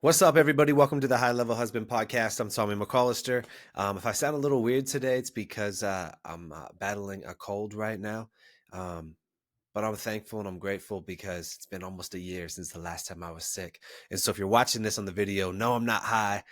What's up, everybody? Welcome to the High Level Husband Podcast. I'm Tommy McCollister. If I sound a little weird today, it's because I'm battling a cold right now. Um, but I'm thankful and I'm grateful because it's been almost a year since the last time I was sick. And so if you're watching this on the video, no, I'm not high.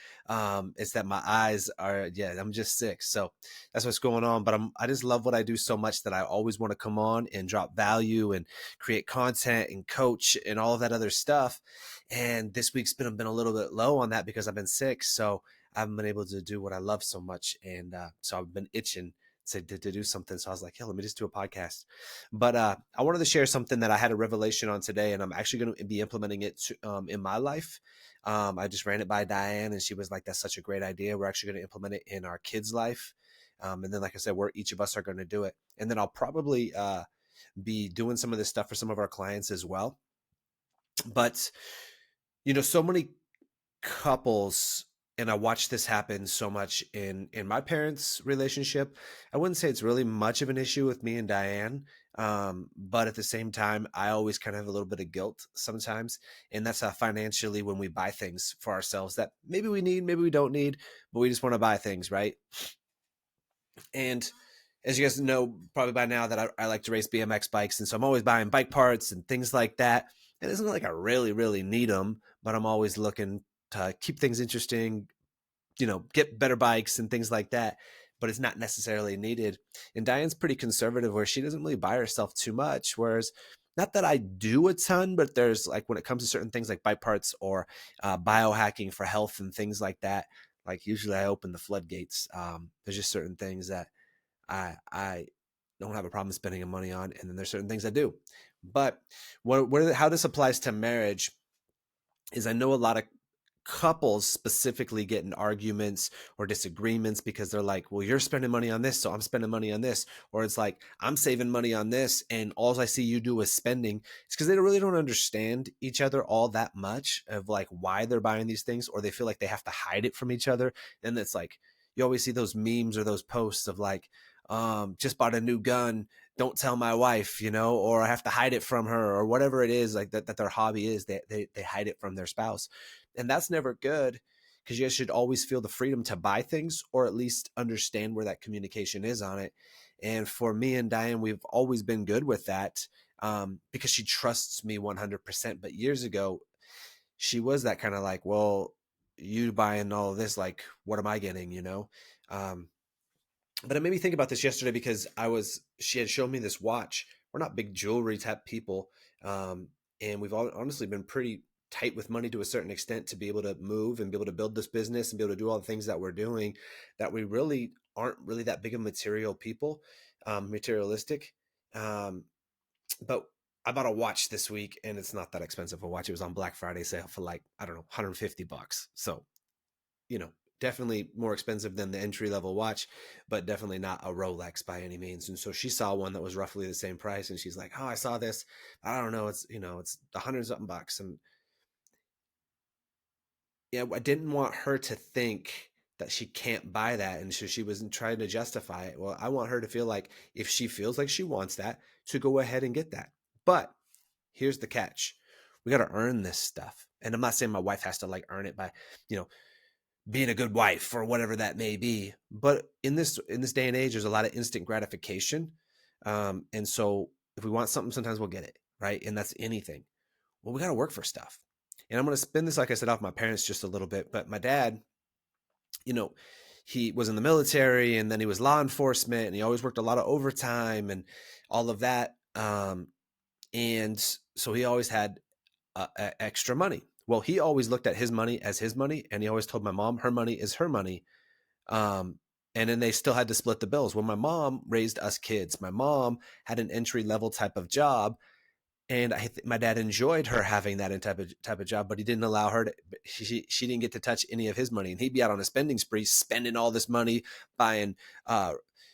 It's that my eyes are, yeah, I'm just sick. So that's what's going on. But I just love what I do so much that I always want to come on and drop value and create content and coach and all of that other stuff. And this week's been a little bit low on that because I've been sick. So I haven't been able to do what I love so much. And so I've been itching to do something. So I was like, yeah, let me just do a podcast. But I wanted to share something that I had a revelation on today, and I'm actually going to be implementing it in my life. I just ran it by Diane, and she was like, that's such a great idea. We're actually going to implement it in our kids' life. And then, like I said, each of us are going to do it. And then I'll probably be doing some of this stuff for some of our clients as well. But, so many couples, and I watched this happen so much in my parents' relationship. I wouldn't say it's really much of an issue with me and Diane, but at the same time, I always kind of have a little bit of guilt sometimes, and that's financially when we buy things for ourselves that maybe we need, maybe we don't need, but we just want to buy things, right? And as you guys know, probably by now that I like to race BMX bikes, and so I'm always buying bike parts and things like that. And it's not like I really, really need them, but I'm always looking to keep things interesting, get better bikes and things like that. But it's not necessarily needed. And Diane's pretty conservative where she doesn't really buy herself too much. Whereas, not that I do a ton, but there's like when it comes to certain things like bike parts or biohacking for health and things like that, like usually I open the floodgates. There's just certain things that I don't have a problem spending money on, and then there's certain things I do. But how this applies to marriage is I know a lot of couples specifically get in arguments or disagreements because they're like, well, you're spending money on this, so I'm spending money on this. Or it's like, I'm saving money on this, and all I see you do is spending. It's because they really don't understand each other all that much of like why they're buying these things, or they feel like they have to hide it from each other. And it's like, you always see those memes or those posts of like, just bought a new gun, don't tell my wife, or I have to hide it from her, or whatever it is like that their hobby is. They hide it from their spouse, and that's never good, because you guys should always feel the freedom to buy things, or at least understand where that communication is on it. And for me and Diane, we've always been good with that, because she trusts me 100%. But years ago, she was that kind of like, well, you buying all of this, like, what am I getting, um, but it made me think about this yesterday because she had shown me this watch. We're not big jewelry type people. And we've honestly been pretty tight with money to a certain extent to be able to move and be able to build this business and be able to do all the things that we're doing, that we really aren't really that big of material people, materialistic. Um, but I bought a watch this week, and it's not that expensive a watch. It was on Black Friday sale for like, I don't know, $150. So, you know, definitely more expensive than the entry level watch, but definitely not a Rolex by any means. And so she saw one that was roughly the same price, and she's like, "Oh, I saw this. I don't know. It's the hundred something bucks." And yeah, I didn't want her to think that she can't buy that, and so she was trying to justify it. Well, I want her to feel like if she feels like she wants that, to go ahead and get that. But here's the catch: we got to earn this stuff. And I'm not saying my wife has to like earn it by, you know, being a good wife or whatever that may be. But in this day and age, there's a lot of instant gratification, and so if we want something, sometimes we'll get it, right? And that's anything. Well, we got to work for stuff. And I'm going to spin this, like I said, off my parents just a little bit. But my dad, you know, he was in the military, and then he was law enforcement, and he always worked a lot of overtime and all of that. And so he always had extra money. Well, he always looked at his money as his money, and he always told my mom her money is her money. Um, and then they still had to split the bills. When my mom raised us kids, my mom had an entry level type of job, and my dad enjoyed her having that type of job, but he didn't allow her to. She didn't get to touch any of his money, and he'd be out on a spending spree, spending all this money buying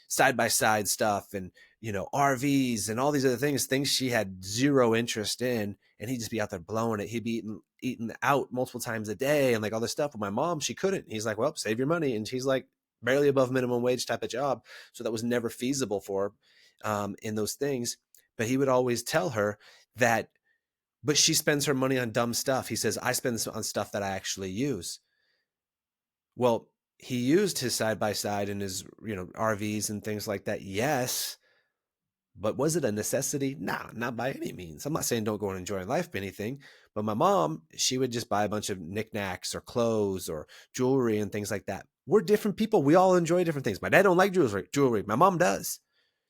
side by side stuff and RVs and all these other things she had zero interest in, and he'd just be out there blowing it. He'd be eating out multiple times a day and like all this stuff. But my mom, she couldn't. He's like, well, save your money, and she's like barely above minimum wage type of job, so that was never feasible for her in those things. But he would always tell her that but she spends her money on dumb stuff. He says, I spend on stuff that I actually use. Well, he used his side by side and his, RVs and things like that. Yes, but was it a necessity? Nah, not by any means. I'm not saying don't go and enjoy life or anything, but my mom, she would just buy a bunch of knickknacks or clothes or jewelry and things like that. We're different people. We all enjoy different things. My dad don't like jewelry. My mom does.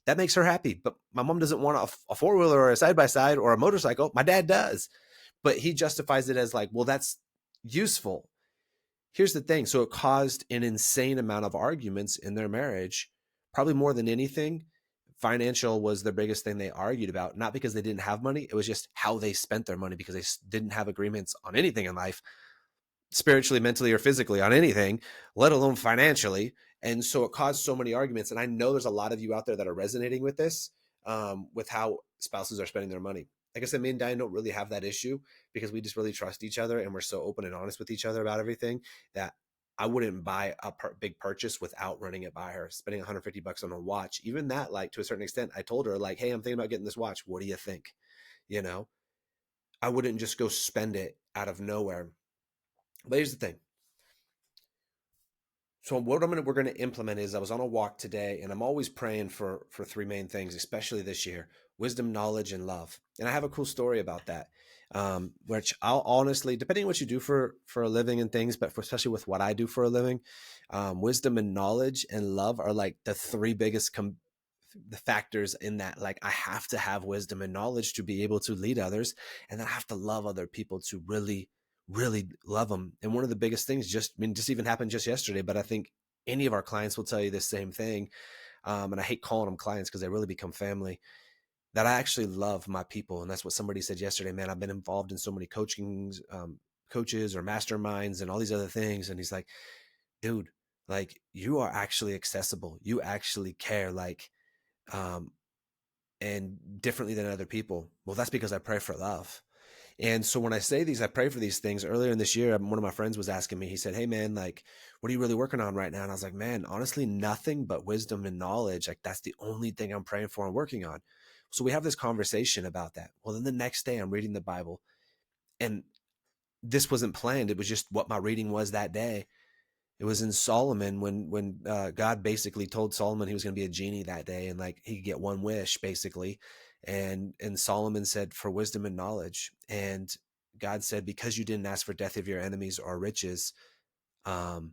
That makes her happy. But my mom doesn't want a four-wheeler or a side-by-side or a motorcycle. My dad does. But he justifies it as like, well, that's useful. Here's the thing. So it caused an insane amount of arguments in their marriage, probably more than anything. Financial was the biggest thing they argued about, not because they didn't have money. It was just how they spent their money because they didn't have agreements on anything in life, spiritually, mentally, or physically, on anything, let alone financially. And so it caused so many arguments. And I know there's a lot of you out there that are resonating with this, with how spouses are spending their money. Like I said, me and Diane don't really have that issue because we just really trust each other and we're so open and honest with each other about everything that I wouldn't buy a big purchase without running it by her. Spending $150 on a watch, even that, like to a certain extent, I told her like, "Hey, I'm thinking about getting this watch. What do you think?" You know, I wouldn't just go spend it out of nowhere. But here's the thing. So what we're going to implement is I was on a walk today and I'm always praying for three main things, especially this year: wisdom, knowledge, and love. And I have a cool story about that. Which I'll honestly, depending on what you do for a living and things, but especially with what I do for a living, wisdom and knowledge and love are like the three biggest the factors in that. Like I have to have wisdom and knowledge to be able to lead others, and then I have to love other people to really love them. And one of the biggest things, just even happened just yesterday, but I think any of our clients will tell you the same thing. And I hate calling them clients because they really become family. That I actually love my people, and that's what somebody said yesterday. Man, I've been involved in so many coaches or masterminds and all these other things, and he's like, dude, like you are actually accessible. You actually care, like, um, and differently than other people. Well, that's because I pray for love. And so when I say these, I pray for these things. Earlier in this year, one of my friends was asking me, he said, "Hey man, like, what are you really working on right now?" And I was like, "Man, honestly, nothing but wisdom and knowledge. Like that's the only thing I'm praying for and working on." So we have this conversation about that. Well, then the next day I'm reading the Bible, and this wasn't planned. It was just what my reading was that day. It was in Solomon when God basically told Solomon he was going to be a genie that day, and like he could get one wish basically. And Solomon said, for wisdom and knowledge. And God said, because you didn't ask for death of your enemies or riches, um,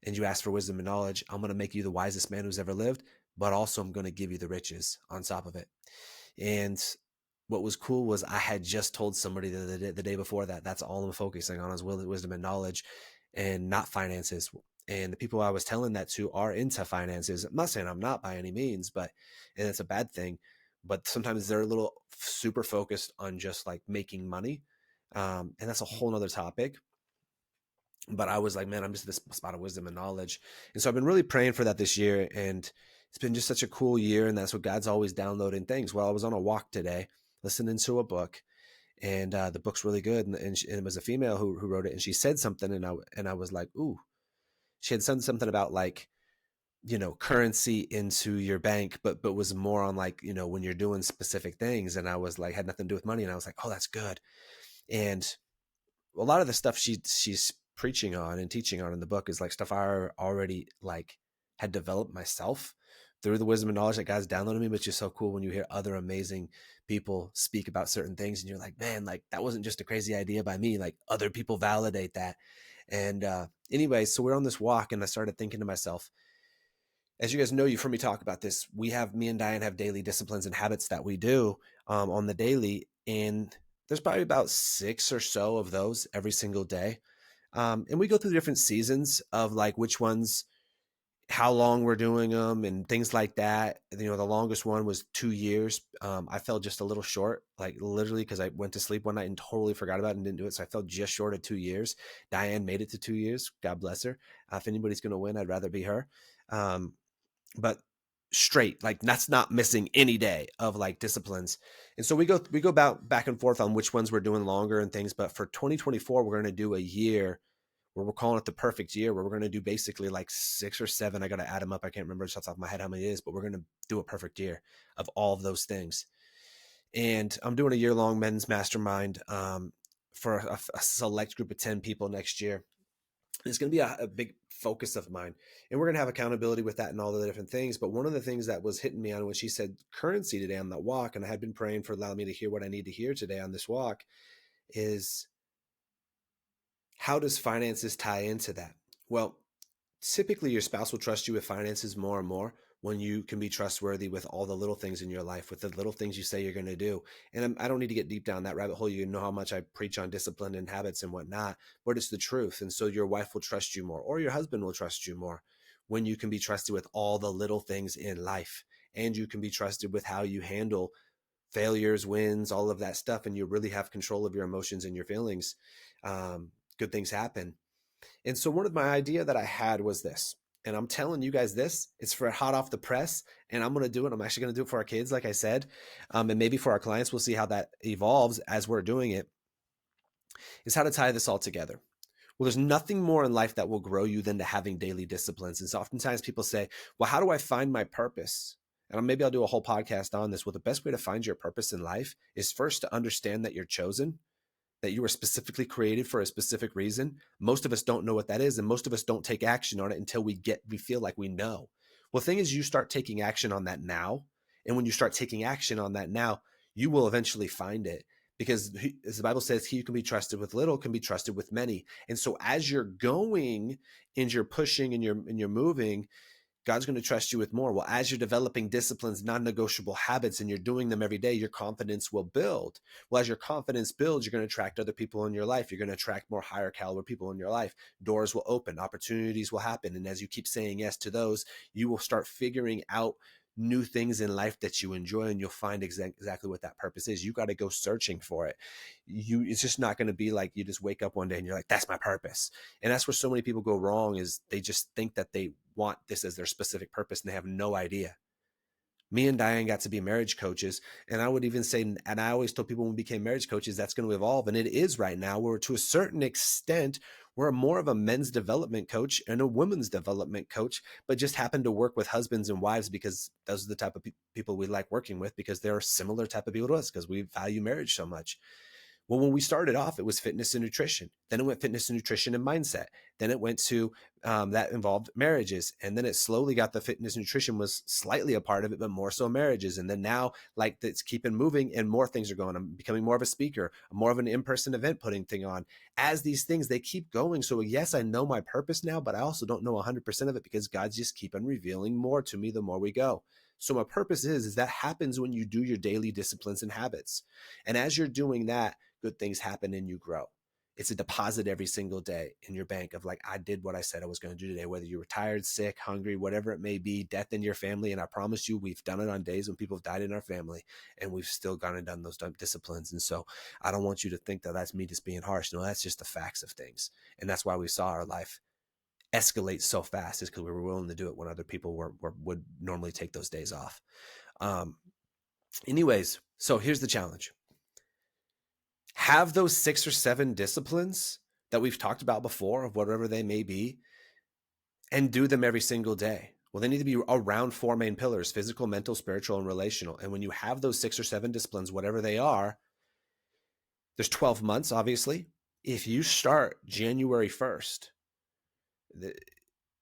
and you asked for wisdom and knowledge, I'm going to make you the wisest man who's ever lived, but also I'm going to give you the riches on top of it. And what was cool was I had just told somebody the day before that that's all I'm focusing on is wisdom and knowledge and not finances. And the people I was telling that to are into finances. I'm not saying I'm not by any means, but, and it's a bad thing, but sometimes they're a little super focused on just like making money. And that's a whole nother topic. But I was like, man, I'm just this spot of wisdom and knowledge. And so I've been really praying for that this year. And it's been just such a cool year. And that's what God's always downloading things. Well, I was on a walk today, listening to a book, and the book's really good. And it was a female who wrote it. And she said something, and I was like, ooh, she had said something about like, currency into your bank, but was more on like, when you're doing specific things. And I was like, had nothing to do with money. And I was like, oh, that's good. And a lot of the stuff she's preaching on and teaching on in the book is like stuff I already like had developed myself through the wisdom and knowledge that God's downloaded me. But it's just so cool when you hear other amazing people speak about certain things and you're like, man, like that wasn't just a crazy idea by me. Like other people validate that. And anyway, so we're on this walk and I started thinking to myself, as you guys know, you've heard me talk about this. Me and Diane have daily disciplines and habits that we do on the daily. And there's probably about 6 or so of those every single day. And we go through different seasons of like which ones, how long we're doing them and things like that. The longest one was 2 years. I fell just a little short, like literally because I went to sleep one night and totally forgot about it and didn't do it. So I fell just short of 2 years. Diane made it to 2 years. God bless her. If anybody's going to win, I'd rather be her. But straight, like that's not missing any day of like disciplines. And so we go about back and forth on which ones we're doing longer and things. But for 2024, we're going to do a year where we're calling it the perfect year, where we're going to do basically like 6 or 7. I got to add them up. I can't remember just off the top of my head how many it is, but we're going to do a perfect year of all of those things. And I'm doing a year-long men's mastermind for a select group of 10 people next year. It's going to be a big focus of mine. And we're going to have accountability with that and all the different things. But one of the things that was hitting me on when she said currency today on that walk, and I had been praying for allowing me to hear what I need to hear today on this walk, is how does finances tie into that? Well, typically your spouse will trust you with finances more and more when you can be trustworthy with all the little things in your life, with the little things you say you're going to do. And I don't need to get deep down that rabbit hole. You know how much I preach on discipline and habits and whatnot, but it's the truth. And so your wife will trust you more, or your husband will trust you more when you can be trusted with all the little things in life. And you can be trusted with how you handle failures, wins, all of that stuff. And you really have control of your emotions and your feelings. Good things happen. And so one of my idea that I had was this, and I'm telling you guys this, it's for hot off the press, and I'm going to do it. I'm actually going to do it for our kids, like I said, and maybe for our clients. We'll see how that evolves as we're doing it, is how to tie this all together. Well, there's nothing more in life that will grow you than to having daily disciplines. And so oftentimes people say, well, how do I find my purpose? And maybe I'll do a whole podcast on this. Well, the best way to find your purpose in life is first to understand that you're chosen, that you were specifically created for a specific reason. Most of us don't know what that is, and most of us don't take action on it until we feel like we know. Well, the thing is, you start taking action on that now, and when you start taking action on that now, you will eventually find it, because as the Bible says, he who can be trusted with little can be trusted with many. And so as you're going and you're pushing and you're moving, God's going to trust you with more. Well, as you're developing disciplines, non-negotiable habits, and you're doing them every day, your confidence will build. Well, as your confidence builds, you're going to attract other people in your life. You're going to attract more higher caliber people in your life. Doors will open, opportunities will happen. And as you keep saying yes to those, you will start figuring out new things in life that you enjoy, and you'll find exactly what that purpose is. You got to go searching for it. It's just not going to be like you just wake up one day and you're like, that's my purpose. And that's where so many people go wrong, is they just think that they want this as their specific purpose, and they have no idea. Me and Diane got to be marriage coaches, and I would even say, and I always told people when we became marriage coaches, that's going to evolve, and it is right now, where to a certain extent, we're more of a men's development coach and a women's development coach, but just happen to work with husbands and wives because those are the type of people we like working with, because they're a similar type of people to us, because we value marriage so much. Well, when we started off, it was fitness and nutrition. Then it went fitness and nutrition and mindset. Then it went to that involved marriages. And then it slowly got the fitness and nutrition was slightly a part of it, but more so marriages. And then now, like, it's keeping moving and more things are going. I'm becoming more of a speaker, more of an in-person event putting thing on. As these things, they keep going. So yes, I know my purpose now, but I also don't know 100% of it, because God's just keep on revealing more to me the more we go. So my purpose is that happens when you do your daily disciplines and habits. And as you're doing that, good things happen and you grow. It's a deposit every single day in your bank of like, I did what I said I was going to do today, whether you're retired, sick, hungry, whatever it may be, death in your family. And I promise you, we've done it on days when people have died in our family, and we've still gone and done those disciplines. And so I don't want you to think that that's me just being harsh. No, that's just the facts of things. And that's why we saw our life escalate so fast, is because we were willing to do it when other people would normally take those days off. Anyways, so here's the challenge. Have those 6 or 7 disciplines that we've talked about before, of whatever they may be, and do them every single day. Well, they need to be around 4 main pillars: physical, mental, spiritual, and relational. And when you have those 6 or 7 disciplines, whatever they are, there's 12 months, obviously. If you start January 1st,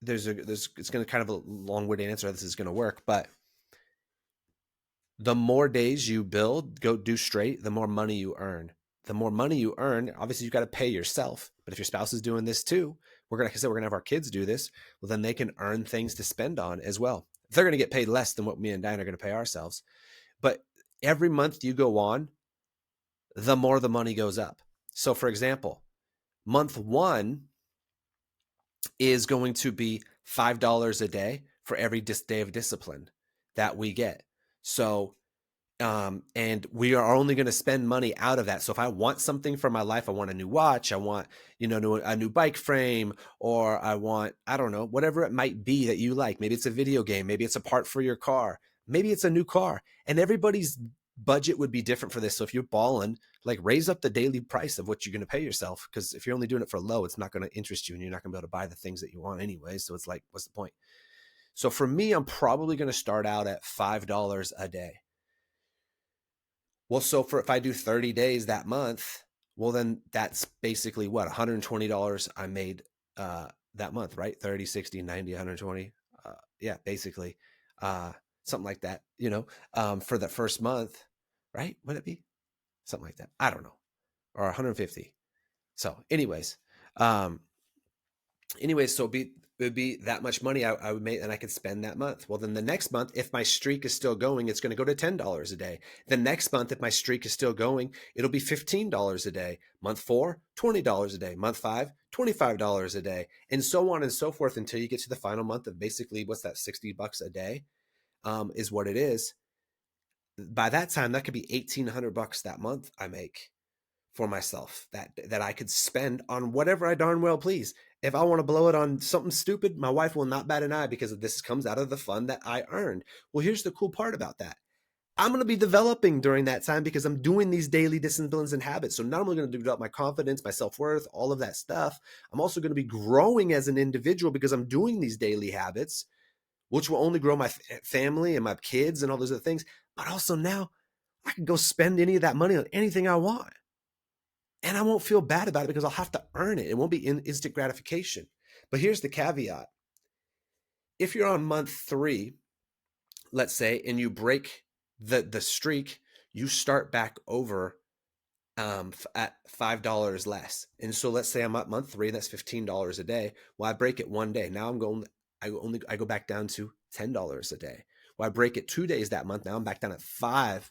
it's going to kind of a long-winded answer. This is going to work, but the more days you build, go do straight, the more money you earn. The more money you earn, obviously you've got to pay yourself. But if your spouse is doing this too, we're going to have our kids do this. Well, then they can earn things to spend on as well. They're going to get paid less than what me and Diane are going to pay ourselves. But every month you go on, the more the money goes up. So for example, month 1 is going to be $5 a day for every day of discipline that we get. So and we are only going to spend money out of that. So if I want something for my life, I want a new watch, I want, a new bike frame, or I want, I don't know, whatever it might be that you like. Maybe it's a video game. Maybe it's a part for your car. Maybe it's a new car. And everybody's budget would be different for this. So if you're balling, like, raise up the daily price of what you're going to pay yourself. Because if you're only doing it for low, it's not going to interest you, and you're not going to be able to buy the things that you want anyway. So it's like, what's the point? So for me, I'm probably going to start out at $5 a day. Well, so for if I do 30 days that month, well then that's basically what $120 I made that month, right? 30, 60, 90, 120. Yeah, basically. Uh something like that, for the first month, right? Would it be something like that? I don't know. Or 150. So, um so it would be that much money I would make and I could spend that month. Well, then the next month, if my streak is still going, it's going to go to $10 a day. The next month, if my streak is still going, it'll be $15 a day. Month four, $20 a day. Month five, $25 a day, and so on and so forth until you get to the final month of basically what's that, $60 a day, is what it is. By that time, that could be $1,800 that month I make for myself that I could spend on whatever I darn well please. If I want to blow it on something stupid, my wife will not bat an eye because this comes out of the fund that I earned. Well, here's the cool part about that. I'm going to be developing during that time because I'm doing these daily disciplines and habits. So not only going to develop my confidence, my self-worth, all of that stuff, I'm also going to be growing as an individual because I'm doing these daily habits, which will only grow my family and my kids and all those other things. But also now I can go spend any of that money on anything I want. And I won't feel bad about it because I'll have to earn it. It won't be instant gratification. But here's the caveat. If you're on month 3, let's say, and you break the streak, you start back over at $5 less. And so let's say I'm at month 3, that's $15 a day. Well, I break it one day. Now I go back down to $10 a day. Well, I break it 2 days that month. Now I'm back down at $5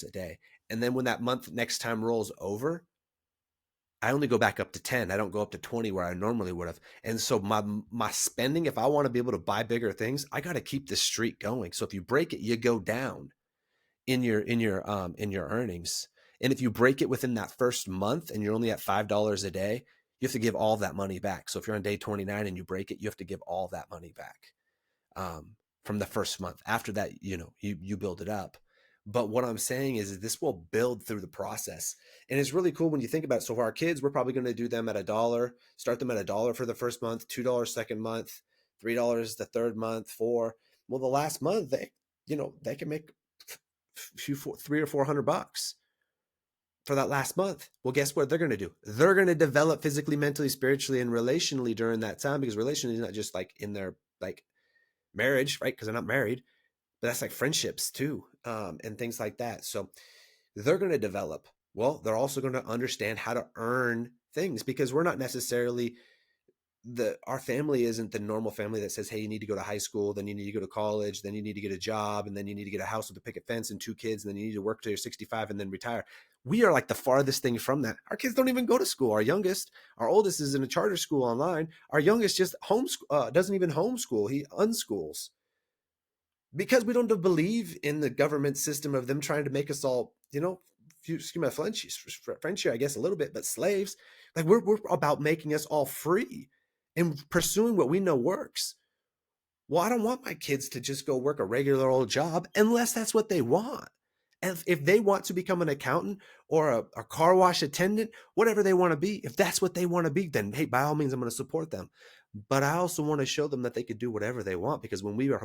a day. And then when that month next time rolls over, I only go back up to 10. I don't go up to 20 where I normally would have. And so my spending, if I want to be able to buy bigger things, I got to keep this streak going. So if you break it, you go down in your earnings. And if you break it within that first month and you're only at $5 a day, you have to give all that money back. So if you're on day 29 and you break it, you have to give all that money back, from the first month. After that, you build it up. But what I'm saying is this will build through the process. And it's really cool when you think about it. So for our kids, we're probably going to do them at $1, start them at $1 for the first month, $2 second month, $3 the third month, 4. Well, the last month they can make three or $400 for that last month. Well, guess what they're going to do? They're going to develop physically, mentally, spiritually, and relationally during that time, because relationally is not just like in their like marriage, right? Because they're not married, but that's like friendships too, and things like that. So they're going to develop. Well, they're also going to understand how to earn things, because we're not necessarily our family isn't the normal family that says, hey, you need to go to high school, then you need to go to college, then you need to get a job, and then you need to get a house with a picket fence and 2 kids, and then you need to work till you're 65 and then retire. We are like the farthest thing from that. Our kids don't even go to school. Our oldest is in a charter school online. Our youngest just doesn't even homeschool. He unschools, because we don't believe in the government system of them trying to make us all, excuse my French here, I guess a little bit, but slaves. Like we're about making us all free and pursuing what we know works. Well, I don't want my kids to just go work a regular old job unless that's what they want. And if they want to become an accountant or a car wash attendant, whatever they want to be, if that's what they want to be, then hey, by all means, I'm going to support them. But I also want to show them that they could do whatever they want, because when we are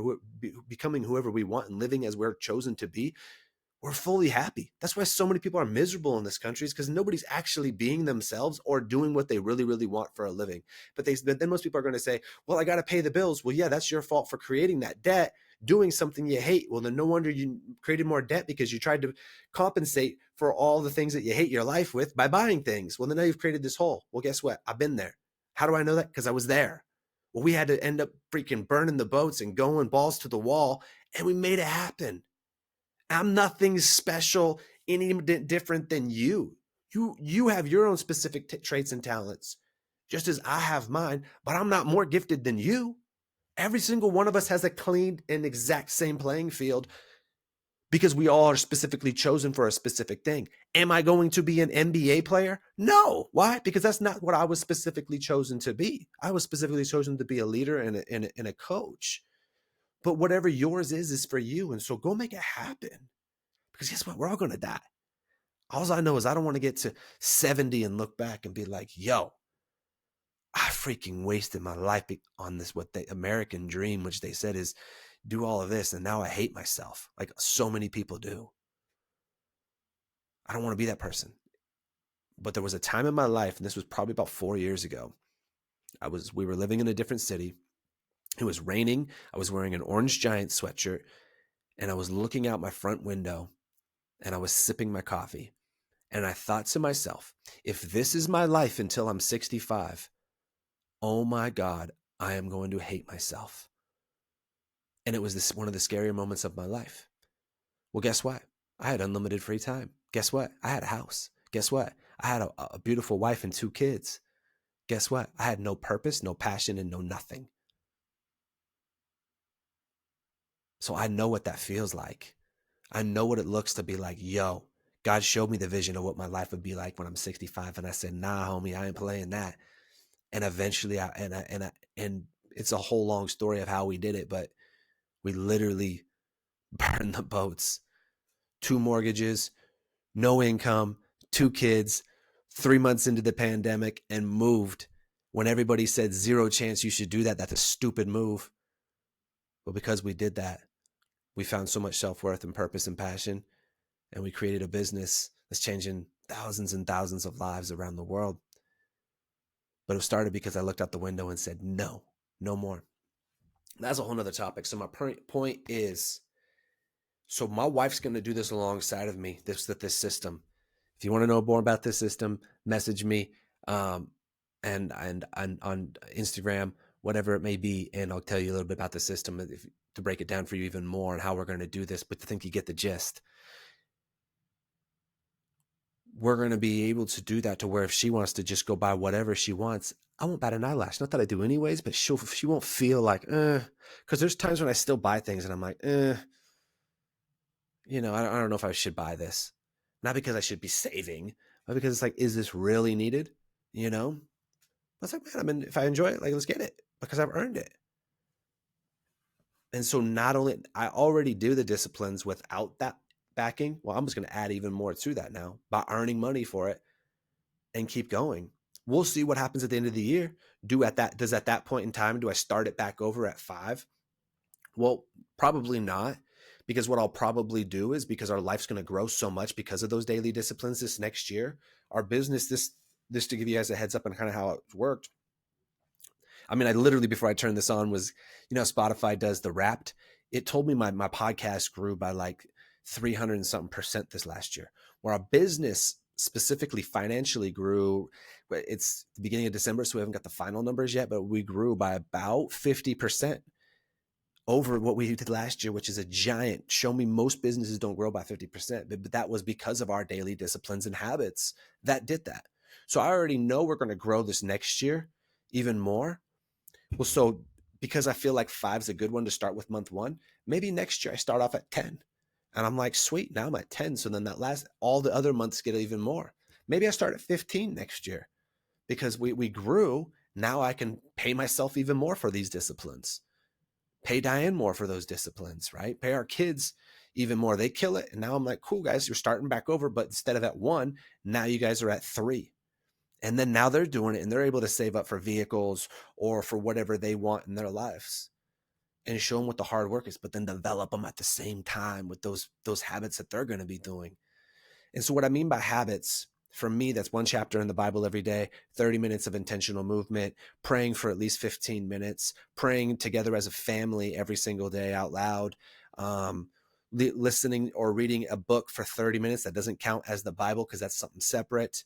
becoming whoever we want and living as we're chosen to be, we're fully happy. That's why so many people are miserable in this country, is because nobody's actually being themselves or doing what they really, really want for a living. But then most people are going to say, well, I got to pay the bills. Well, yeah, that's your fault for creating that debt, doing something you hate. Well, then no wonder you created more debt, because you tried to compensate for all the things that you hate your life with by buying things. Well, then now you've created this hole. Well, guess what? I've been there. How do I know that? Because I was there. Well, we had to end up freaking burning the boats and going balls to the wall, and we made it happen. I'm nothing special, any different than you. You have your own specific traits and talents, just as I have mine, but I'm not more gifted than you. Every single one of us has a clean and exact same playing field, because we all are specifically chosen for a specific thing. Am I going to be an NBA player? No. Why? Because that's not what I was specifically chosen to be. I was specifically chosen to be a leader and a coach. But whatever yours is for you. And so go make it happen. Because guess what? We're all going to die. All I know is I don't want to get to 70 and look back and be like, yo, I freaking wasted my life on this, what the American dream, which they said is do all of this. And now I hate myself, like so many people do. I don't want to be that person. But there was a time in my life, and this was probably about 4 years ago. We were living in a different city. It was raining. I was wearing an Orange Giant sweatshirt, and I was looking out my front window, and I was sipping my coffee. And I thought to myself, if this is my life until I'm 65, oh my God, I am going to hate myself. And it was one of the scarier moments of my life. Well, guess what? I had unlimited free time. Guess what? I had a house. Guess what? I had a beautiful wife and 2 kids. Guess what? I had no purpose, no passion, and no nothing. So I know what that feels like. I know what it looks to be like, yo, God showed me the vision of what my life would be like when I'm 65. And I said, nah, homie, I ain't playing that. And eventually and it's a whole long story of how we did it, but we literally burned the boats. 2 mortgages, no income, 2 kids, 3 months into the pandemic, and moved when everybody said zero chance you should do that. That's a stupid move. But because we did that, we found so much self-worth and purpose and passion, and we created a business that's changing thousands and thousands of lives around the world. But it started because I looked out the window and said, no, no more. That's a whole nother topic. So my point is, so my wife's going to do this alongside of me, this system. If you want to know more about this system, message me um, and on Instagram, whatever it may be, and I'll tell you a little bit about the system to break it down for you even more and how we're going to do this. But I think you get the gist. We're going to be able to do that to where if she wants to just go buy whatever she wants, I won't bat an eyelash. Not that I do anyways, but she won't feel like, because there's times when I still buy things and I'm like, I don't know if I should buy this. Not because I should be saving, but because it's like, is this really needed? You know? I was like, man, I mean, if I enjoy it, like, let's get it because I've earned it. And so not only, I already do the disciplines without that backing. Well, I'm just going to add even more to that now by earning money for it and keep going. We'll see what happens at the end of the year. Does at that point in time, do I start it back over at 5? Well, probably not, because what I'll probably do is, because our life's going to grow so much because of those daily disciplines this next year, our business, this to give you guys a heads up on kind of how it worked. I mean, I literally, before I turned this on, was, Spotify does the Wrapped. It told me my podcast grew by like 300 and something percent this last year, where our business specifically financially grew. It's the beginning of December, so we haven't got the final numbers yet, but we grew by about 50% over what we did last year, which is a giant. Show me most businesses don't grow by 50%, but that was because of our daily disciplines and habits that did that. So I already know we're going to grow this next year even more. Well, so because I feel like 5's a good one to start with month 1, maybe next year I start off at 10. And I'm like, sweet, now I'm at 10. So then all the other months get even more. Maybe I start at 15 next year because we grew. Now I can pay myself even more for these disciplines, pay Diane more for those disciplines, right? Pay our kids even more. They kill it. And now I'm like, cool, guys, you're starting back over. But instead of at 1, now you guys are at 3. And then now they're doing it and they're able to save up for vehicles or for whatever they want in their lives and show them what the hard work is, but then develop them at the same time with those habits that they're going to be doing. And so what I mean by habits, for me, that's one chapter in the Bible every day, 30 minutes of intentional movement, praying for at least 15 minutes, praying together as a family every single day out loud, listening or reading a book for 30 minutes. That doesn't count as the Bible because that's something separate.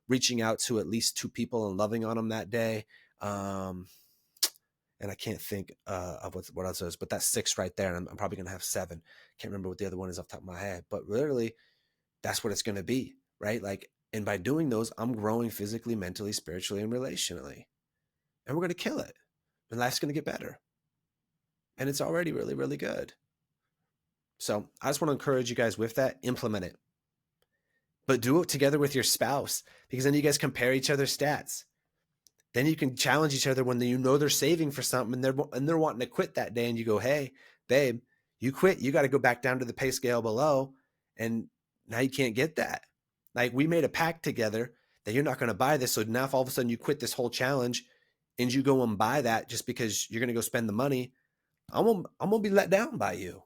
Reaching out to at least 2 people and loving on them that day. And I can't think of what else is, but that's 6 right there. And I'm probably going to have 7. Can't remember what the other one is off the top of my head, but literally that's what it's going to be, right? Like, and by doing those, I'm growing physically, mentally, spiritually, and relationally. And we're going to kill it. And life's going to get better. And it's already really, really good. So I just want to encourage you guys with that, implement it. But do it together with your spouse, because then you guys compare each other's stats. Then you can challenge each other when they're saving for something and they're wanting to quit that day, and you go, hey, babe, you quit. You got to go back down to the pay scale below. And now you can't get that. Like, we made a pact together that you're not going to buy this. So now if all of a sudden you quit this whole challenge and you go and buy that just because you're going to go spend the money, I'm going to be let down by you.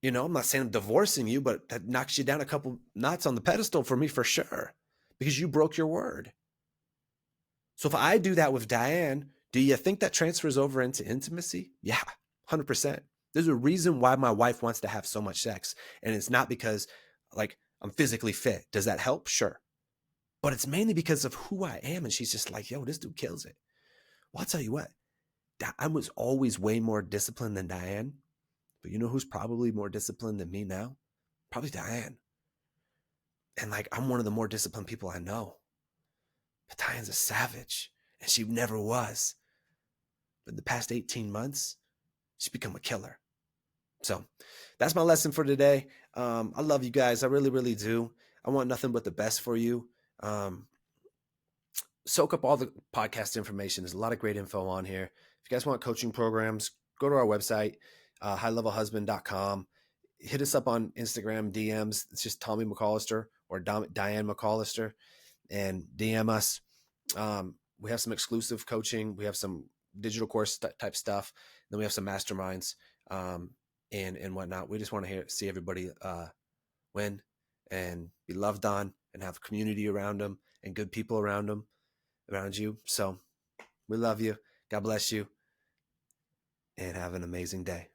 I'm not saying I'm divorcing you, but that knocks you down a couple knots on the pedestal for me for sure, because you broke your word. So if I do that with Diane, do you think that transfers over into intimacy? Yeah, 100%. There's a reason why my wife wants to have so much sex. And it's not because like I'm physically fit. Does that help? Sure. But it's mainly because of who I am. And she's just like, yo, this dude kills it. Well, I'll tell you what, I was always way more disciplined than Diane. But you know who's probably more disciplined than me now? Probably Diane. And like, I'm one of the more disciplined people I know. But Diane's a savage. And she never was. But in the past 18 months, she's become a killer. So that's my lesson for today. I love you guys. I really, really do. I want nothing but the best for you. Soak up all the podcast information. There's a lot of great info on here. If you guys want coaching programs, go to our website, highlevelhusband.com. Hit us up on Instagram DMs. It's just Tommy McCollister or Diane McCollister, and DM us. We have some exclusive coaching. We have some digital course type stuff. Then we have some masterminds and whatnot. We just want to see everybody win and be loved on and have community around them and good people around you. So we love you. God bless you, and have an amazing day.